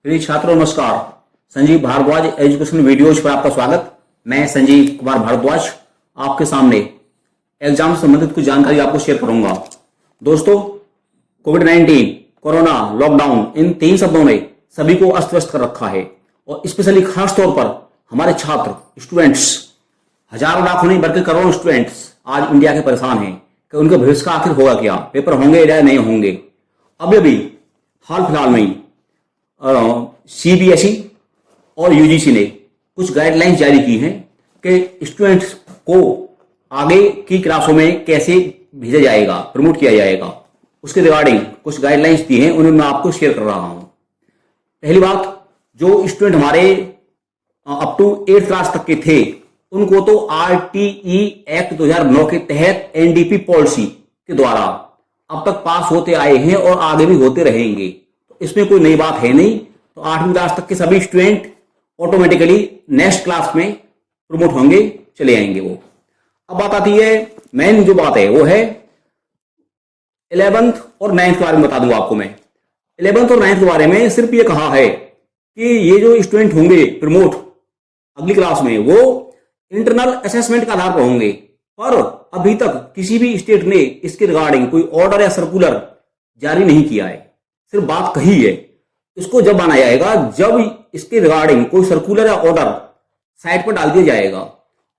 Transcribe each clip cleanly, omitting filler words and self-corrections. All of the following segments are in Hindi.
प्रिय छात्रों नमस्कार। संजीव भारद्वाज एजुकेशन वीडियोज पर आपका स्वागत। मैं संजीव कुमार भारद्वाज आपके सामने एग्जाम से संबंधित कुछ जानकारी आपको शेयर करूंगा। दोस्तों, कोविड-19, कोरोना, लॉकडाउन, इन तीन शब्दों ने सभी को अस्त व्यस्त कर रखा है और स्पेशली खास तौर पर हमारे छात्र स्टूडेंट्स, हजारों लाखों नहीं बल्कि करोड़ों स्टूडेंट्स आज इंडिया के परेशान हैं कि उनके भविष्य का आखिर होगा क्या, पेपर होंगे या नहीं होंगे। अभी हाल फिलहाल में सीबीएसई और यूजीसी ने कुछ गाइडलाइंस जारी की हैं कि स्टूडेंट्स को आगे की क्लासों में कैसे भेजा जाएगा, प्रमोट किया जाएगा, उसके रिगार्डिंग कुछ गाइडलाइंस दी हैं, उन्हें मैं आपको शेयर कर रहा हूं। पहली बात, जो स्टूडेंट हमारे अप टू 8th क्लास तक के थे उनको तो आरटीई एक्ट 2009 के तहत एनडीपी पॉलिसी के द्वारा अब तक पास होते आए हैं और आगे भी होते रहेंगे, इसमें कोई नई बात है नहीं। तो 8वीं क्लास तक के सभी स्टूडेंट ऑटोमेटिकली नेक्स्ट क्लास में प्रमोट होंगे, चले आएंगे वो। अब बात आती है, मेन जो बात है वो है 11th और 9th के बारे में बता दूंगा आपको मैं। 11th और 9th के बारे में सिर्फ ये कहा है कि ये जो स्टूडेंट होंगे प्रमोट अगली क्लास में वो इंटरनल असेसमेंट के आधार पर होंगे, पर अभी तक किसी भी स्टेट ने इसके रिगार्डिंग कोई ऑर्डर या सर्कुलर जारी नहीं किया है, सिर्फ बात कही है। इसको जब बनाया जाएगा, जब इसके रिगार्डिंग कोई सर्कुलर या ऑर्डर साइट पर डाल दिया जाएगा।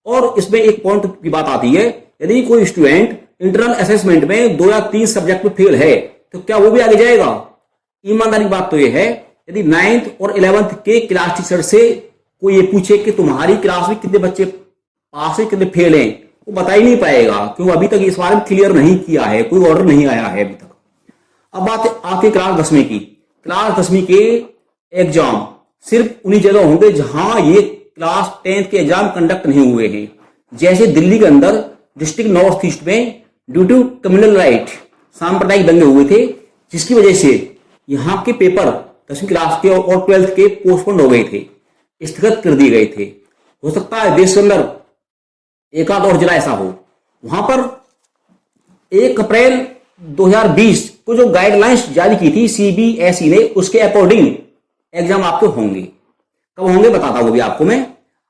और इसमें एक पॉइंट की बात आती है, यदि कोई स्टूडेंट इंटरनल असेसमेंट में 2 या 3 सब्जेक्ट में फेल है तो क्या वो भी आगे जाएगा? ईमानदारी बात तो ये है, यदि 9th और 11th के क्लास टीचर से कोई ये पूछे कि तुम्हारी क्लास में कितने बच्चे पास है कितने फेल हैं, वो बता ही नहीं पाएगा, क्योंकि अभी तक इस बारे में क्लियर नहीं किया है, कोई ऑर्डर नहीं आया है अभी तक। अब बात आपके क्लास 10वीं की। क्लास 10वीं के एग्जाम सिर्फ उन्हीं जगह होंगे जहां ये क्लास 10th के एग्जाम कंडक्ट नहीं हुए हैं। जैसे दिल्ली के अंदर डिस्ट्रिक्ट नॉर्थ ईस्ट में ड्यू टू कम्युनल राइट सांप्रदायिक दंगे हुए थे, जिसकी वजह से यहां के पेपर 10वीं क्लास के और 12th के पोस्टपोन हो गए थे, स्थगित कर दिए गए थे। हो सकता है देश के अंदर एक आध और जिला ऐसा हो। वहां पर 1 अप्रैल 2020 को जो गाइडलाइंस जारी की थी सीबीएसई ने, उसके अकॉर्डिंग एग्जाम आपके होंगे। कब होंगे बताता हूं भी आपको मैं।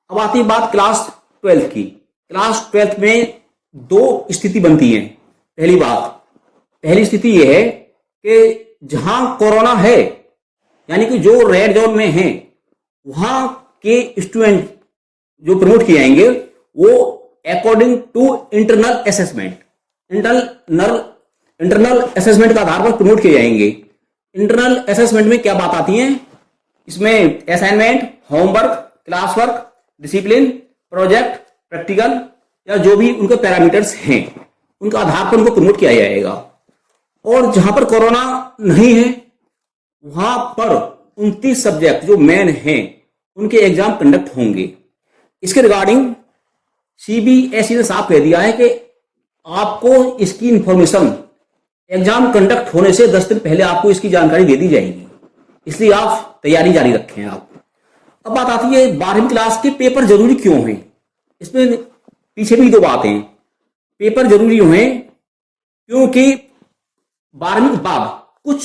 अब आती है बात क्लास 12th की। क्लास 12th में 2 स्थिति बनती है। पहली स्थिति यह है कि जहां कोरोना है, यानी कि जो रेड जोन में है, वहां के स्टूडेंट जो प्रमोट किए जाएंगे वो अकॉर्डिंग टू इंटरनल असेसमेंट के आधार पर प्रमोट किए जाएंगे। इंटरनल असेसमेंट में क्या बात आती है? इसमें assignment, homework, class work, discipline, project, practical या जो भी उनके पैरामीटर्स हैं उनका आधार पर उनको प्रमोट किया जाएगा। और जहां पर कोरोना नहीं है वहां पर 29 सब्जेक्ट जो मेन हैं उनके एग्जाम कंडक्ट होंगे। इसके रिगार्डिंग सीबीएसई ने साफ कह दिया है कि आपको इसकी इंफॉर्मेशन एग्जाम कंडक्ट होने से 10 दिन पहले आपको इसकी जानकारी दे दी जाएगी, इसलिए आप तैयारी जारी रखें आप। अब बात आती है 12वीं क्लास के पेपर जरूरी क्यों हैं। इसमें पीछे भी 2 बातें। पेपर जरूरी हैं क्योंकि 12वीं के बाद कुछ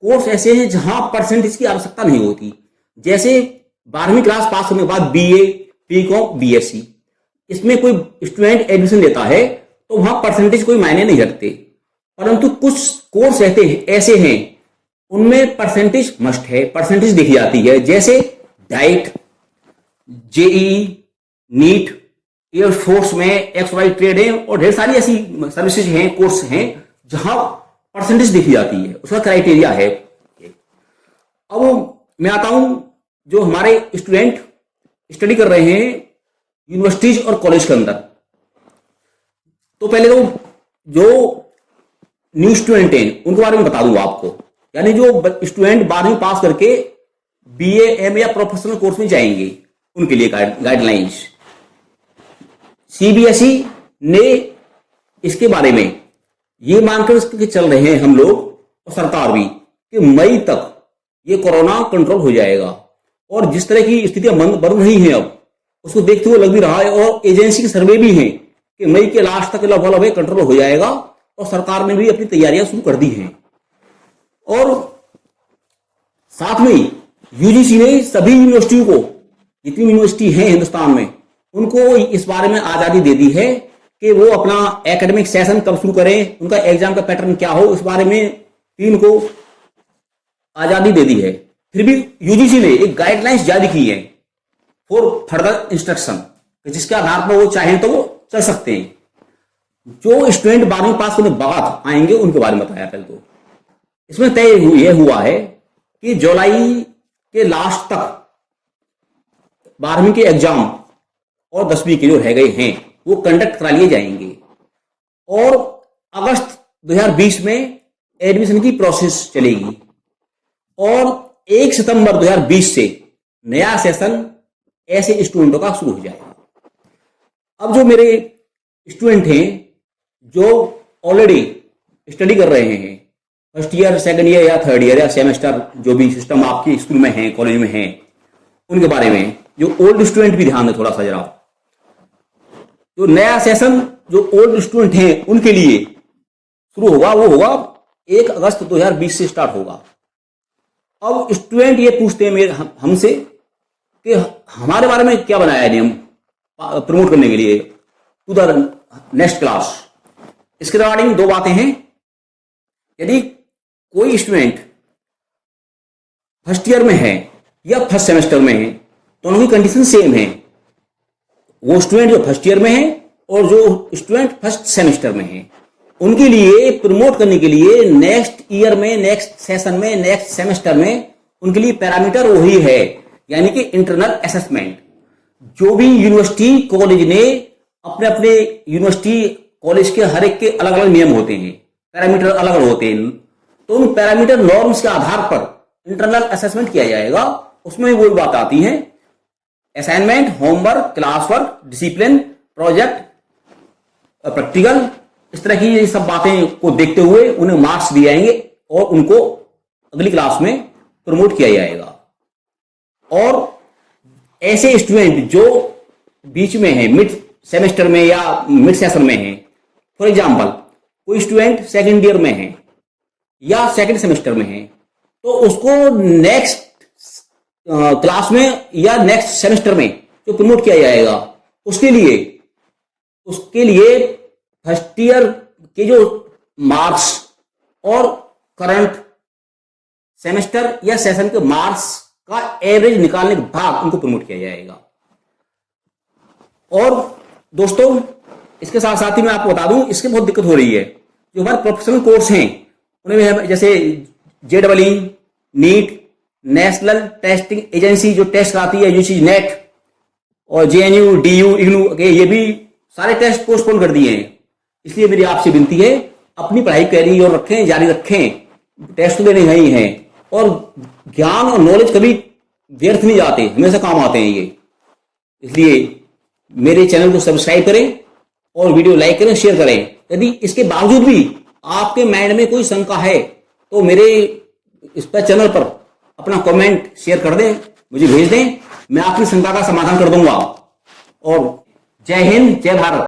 कोर्स ऐसे हैं जहां परसेंटेज की आवश्यकता नहीं होती। जैसे 12वीं क्लास पास होने के बाद बीए, बीकॉम, बीएससी, इसमें कोई स्टूडेंट एडमिशन लेता है तो वहां परसेंटेज कोई मायने नहीं रखते, परंतु कुछ कोर्स ऐसे हैं उनमें परसेंटेज मस्ट है, परसेंटेज देखी जाती है। जैसे डाइट, जेईई, नीट, एयरफोर्स में XY ट्रेड है और ढेर सारी ऐसी सर्विसेज हैं, कोर्स हैं जहां परसेंटेज देखी जाती है, उसका क्राइटेरिया है। अब मैं आता हूं जो हमारे स्टूडेंट स्टडी कर रहे हैं यूनिवर्सिटीज और कॉलेज के अंदर। तो पहले तो जो न्यू स्टूडेंट हैं उनके बारे में बता दूंगा आपको, यानी जो स्टूडेंट 12वीं पास करके बीए, एमए या प्रोफेशनल कोर्स में जाएंगे उनके लिए गाइडलाइंस। सीबीएसई ने इसके बारे में ये मानकर चल रहे हैं हम लोग और सरकार भी कि मई तक ये कोरोना कंट्रोल हो जाएगा। और जिस तरह की स्थितियां बन रही हैं अब उसको देखते हुए लग भी रहा है, और एजेंसी के सर्वे भी हैं कि मई के लास्ट तक लगभग कंट्रोल हो जाएगा, और सरकार ने भी अपनी तैयारियां शुरू कर दी हैं। और साथ में यूजीसी ने सभी यूनिवर्सिटियों को, जितनी यूनिवर्सिटी हैं हिंदुस्तान में, उनको इस बारे में आजादी दे दी है कि वो अपना एकेडमिक सेशन कब शुरू करें, उनका एग्जाम का पैटर्न क्या हो, इस बारे में टीम को आजादी दे दी है। फिर भी यूजीसी ने एक गाइडलाइंस जारी की है फॉर फर्दर इंस्ट्रक्शन, जिसके आधार पर वो चाहें तो वो चल सकते हैं। जो स्टूडेंट 12वीं पास करने बाद आएंगे उनके बारे में बताया पहले तो। इसमें तय यह हुआ है कि जुलाई के लास्ट तक 12वीं के एग्जाम और 10वीं के जो रह गए हैं वो कंडक्ट करा लिए जाएंगे, और अगस्त 2020 में एडमिशन की प्रोसेस चलेगी, और 1 सितंबर 2020 से नया सेशन ऐसे स्टूडेंटों का शुरू हो जाएगा। अब जो मेरे स्टूडेंट हैं जो ऑलरेडी स्टडी कर रहे हैं, फर्स्ट ईयर, सेकंड ईयर या थर्ड ईयर या सेमेस्टर, जो भी सिस्टम आपके स्कूल में है, कॉलेज में है, उनके बारे में, जो ओल्ड स्टूडेंट भी ध्यान दें थोड़ा सा जरा। जो नया सेशन जो ओल्ड स्टूडेंट हैं उनके लिए शुरू होगा, वो होगा 1 अगस्त 2020 से स्टार्ट होगा। अब स्टूडेंट ये पूछते हैं मेरे हमसे कि हमारे बारे में क्या बनाया है नियम प्रमोट करने के लिए टू द नेक्स्ट क्लास। इसके रिगार्डिंग 2 बातें हैं। यदि कोई स्टूडेंट फर्स्ट ईयर में है या फर्स्ट सेमेस्टर में है, दोनों की कंडीशन सेम है। वो स्टूडेंट जो फर्स्ट ईयर में है और जो स्टूडेंट फर्स्ट सेमेस्टर में है, उनके लिए प्रमोट करने के लिए नेक्स्ट ईयर में, नेक्स्ट सेशन में, नेक्स्ट सेमेस्टर में उनके लिए पैरामीटर वही है, यानी कि इंटरनल असेसमेंट। जो भी यूनिवर्सिटी कॉलेज ने अपने अपने यूनिवर्सिटी कॉलेज के हर एक के अलग अलग नियम होते हैं, पैरामीटर अलग अलग होते हैं, तो उन पैरामीटर नॉर्म्स के आधार पर इंटरनल असेसमेंट किया जाएगा। उसमें वही बात आती है, assignment, homework, class work, discipline, project, practical, इस तरह की ये सब बातें को देखते हुए उन्हें मार्क्स दिए जाएंगे और उनको अगली क्लास में प्रमोट किया जाएगा। और ऐसे स्टूडेंट जो बीच में है, मिड सेमेस्टर में या मिड सेशन में है, फॉर एग्जाम्पल कोई स्टूडेंट सेकेंड ईयर में है या सेकेंड सेमेस्टर में है, तो उसको नेक्स्ट क्लास में या नेक्स्ट सेमेस्टर में जो प्रमोट किया जाएगा, उसके लिए फर्स्ट ईयर के जो मार्क्स और करंट सेमेस्टर या सेशन के मार्क्स का एवरेज निकालने के बाद उनको प्रमोट किया जाएगा। और दोस्तों, इसके साथ साथ ही मैं आपको बता दूं, इसकी बहुत दिक्कत हो रही है। जो हमारे प्रोफेशनल कोर्स हैं उनमें जैसे JEE, NEET, national testing agency जो टेस्ट कराती है, यूजीसी नेट, और JNU, DU, IGNOU के, ये भी सारे टेस्ट पोस्टपोन कर दिए हैं। इसलिए मेरी आपसे विनती है, अपनी पढ़ाई करी और रखें, जारी रखें, टेस्ट तो देने ही हैं, और ज्ञान और नॉलेज कभी व्यर्थ नहीं जाते, हमेशा काम आते हैं ये। इसलिए मेरे चैनल को सब्सक्राइब करें और वीडियो लाइक करें, शेयर करें। यदि इसके बावजूद भी आपके माइंड में कोई शंका है तो मेरे इस पर चैनल पर अपना कमेंट शेयर कर दें, मुझे भेज दें, मैं आपकी शंका का समाधान कर दूंगा। और जय हिंद, जय भारत।